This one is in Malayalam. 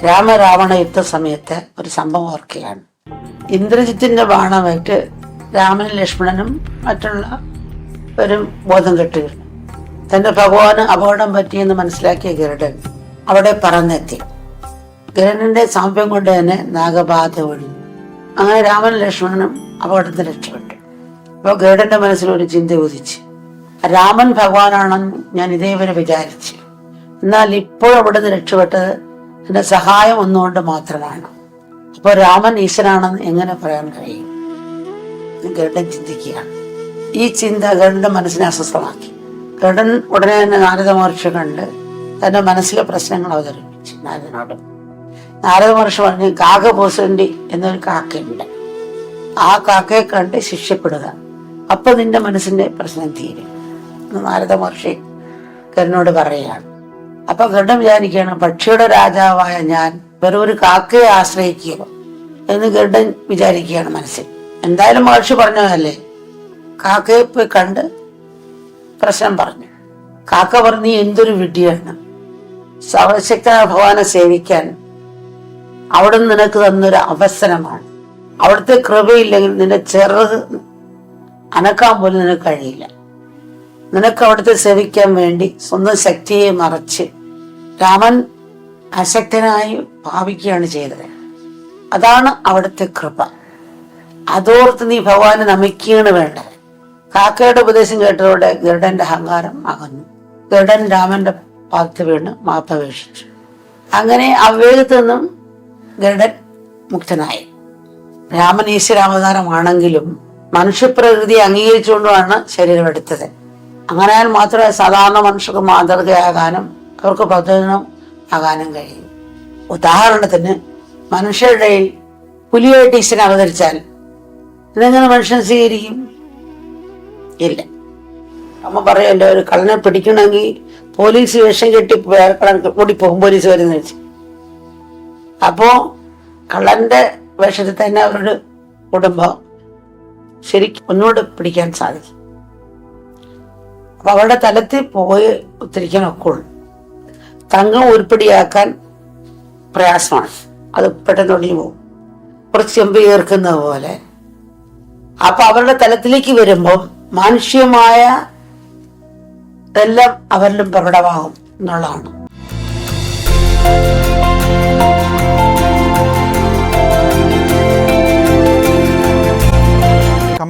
രാമരാവണ യുദ്ധ സമയത്ത് ഒരു സംഭവം ഓർക്കുകയാണ്. ഇന്ദ്രജിത്തിന്റെ ബാണമായിട്ട് രാമനും ലക്ഷ്മണനും മറ്റുള്ള ഒരു ബോധം കെട്ടി തന്റെ ഭഗവാന് അപകടം പറ്റിയെന്ന് മനസ്സിലാക്കിയ ഗരുഡൻ അവിടെ പറന്നെത്തി. ഗരുഡന്റെ സാമ്യം കൊണ്ട് തന്നെ നാഗബാധ ഒഴിഞ്ഞു. അങ്ങനെ രാമനും ലക്ഷ്മണനും അപകടത്തിൽ രക്ഷപ്പെട്ടു. അപ്പോൾ ഗരുഡന്റെ മനസ്സിലൊരു ചിന്ത ഉദിച്ചു. രാമൻ ഭഗവാനാണെന്ന് ഞാൻ ഇതേവരെ വിചാരിച്ചു, എന്നാൽ ഇപ്പോൾ അവിടുന്ന് രക്ഷപ്പെട്ടത് എന്റെ സഹായം ഒന്നുകൊണ്ട് മാത്രമാണ്. അപ്പോൾ രാമൻ ഈശ്വരനാണെന്ന് എങ്ങനെ പറയാൻ കഴിയും? ഗരുഡൻ ചിന്തിക്കുകയാണ്. ഈ ചിന്ത ഗരുഡന്റെ മനസ്സിനെ അസ്വസ്ഥമാക്കി. ഗരുഡൻ ഉടനെ തന്നെ നാരദ മഹർഷി കണ്ട് തന്റെ മനസ്സിലെ പ്രശ്നങ്ങൾ അവതരിപ്പിച്ചു നാരദനോട്. നാരദ മഹർഷി പറഞ്ഞു, കാകപോസണ്ടി എന്നൊരു കാക്കയുണ്ട്, ആ കാക്കയെ കണ്ട് ശിക്ഷപ്പെടുക, അപ്പൊ നിന്റെ മനസ്സിന്റെ പ്രശ്നം തീരും നാരദ മഹർഷി ഗരുഡനോട് പറയുകയാണ്. അപ്പൊ ഗരുഡൻ വിചാരിക്കുകയാണ്, പക്ഷിയുടെ രാജാവായ ഞാൻ വെറും ഒരു കാക്കയെ ആശ്രയിക്കുക എന്ന് ഗരുഡൻ വിചാരിക്കുകയാണ് മനസ്സിൽ. എന്തായാലും മഹർഷി പറഞ്ഞതല്ലേ, കാക്കയെ പോയി കണ്ട് പ്രശ്നം പറഞ്ഞു. കാക്ക പറഞ്ഞു, നീ എന്തൊരു വിഡ്ഢിയാണ്, സർവശക്തനായ ഭഗവാനെ സേവിക്കാൻ അവിടുന്ന് നിനക്ക് തന്നൊരു അവസരമാണ്. അവിടുത്തെ കൃപയില്ലെങ്കിൽ നിന്റെ ചെറുത് അനക്കാൻ പോലും നിനക്ക് കഴിയില്ല. നിനക്ക് അവിടുത്തെ സേവിക്കാൻ വേണ്ടി സ്വന്തം ശക്തിയെ മറച്ച് രാമൻ അശക്തനായി ഭാവിക്കുകയാണ് ചെയ്തത്. അതാണ് അവിടുത്തെ കൃപ. അതോർത്ത് നീ ഭഗവാനെ നമിക്കുകയാണ് വേണ്ടത്. കാക്കയുടെ ഉപദേശം കേട്ടതോടെ ഗരുഡന്റെ അഹങ്കാരം അകന്നു. ഗരുഡൻ രാമന്റെ പാദത്ത് വീണ് മാപ്പപേക്ഷിച്ചു. അങ്ങനെ അവിവേകത്തിൽ നിന്നും ഗരുഡൻ മുക്തനായി. രാമൻ ഈശ്വരാവതാരമാണെങ്കിലും മനുഷ്യപ്രകൃതി അംഗീകരിച്ചുകൊണ്ടാണ് ശരീരം എടുത്തത്. അങ്ങനെയാൽ മാത്രമേ സാധാരണ മനുഷ്യർക്ക് മാതൃകയാകാനും അവർക്ക് പ്രചോദനം ആകാനും കഴിയും. ഉദാഹരണത്തിന്, മനുഷ്യരുടെ പുലിയായിട്ട് ഈശ്വരൻ അവതരിച്ചാൽ ഇതെങ്ങനെ മനുഷ്യൻ സ്വീകരിക്കും? ഇല്ല. അമ്മ പറയല്ലോ, ഒരു കള്ളനെ പിടിക്കണമെങ്കിൽ പോലീസ് വേഷം കെട്ടി കള്ളൻ കൂടി പോകും, പോലീസ് വരുന്ന വെച്ച്. അപ്പോ കള്ളന്റെ വേഷത്തിൽ തന്നെ അവരുടെ കുടുംബം ശരിക്കും ഒന്നുകൂടെ പിടിക്കാൻ സാധിക്കും. അപ്പൊ അവരുടെ തലത്തിൽ പോയി ഉത്തരിക്കാനൊക്കെ ഉള്ളു. തങ്കം ഉരുപ്പടിയാക്കാൻ പ്രയാസമാണ്, അത് പെട്ടെന്ന് ഒടിഞ്ഞു പോകും, കുറച്ച് ചെമ്പ് ചേർക്കുന്ന പോലെ. അപ്പൊ അവരുടെ തലത്തിലേക്ക് വരുമ്പോൾ മാനുഷികമായ ഇതെല്ലാം അവരിലും പ്രകടമാകും എന്നുള്ളതാണ്.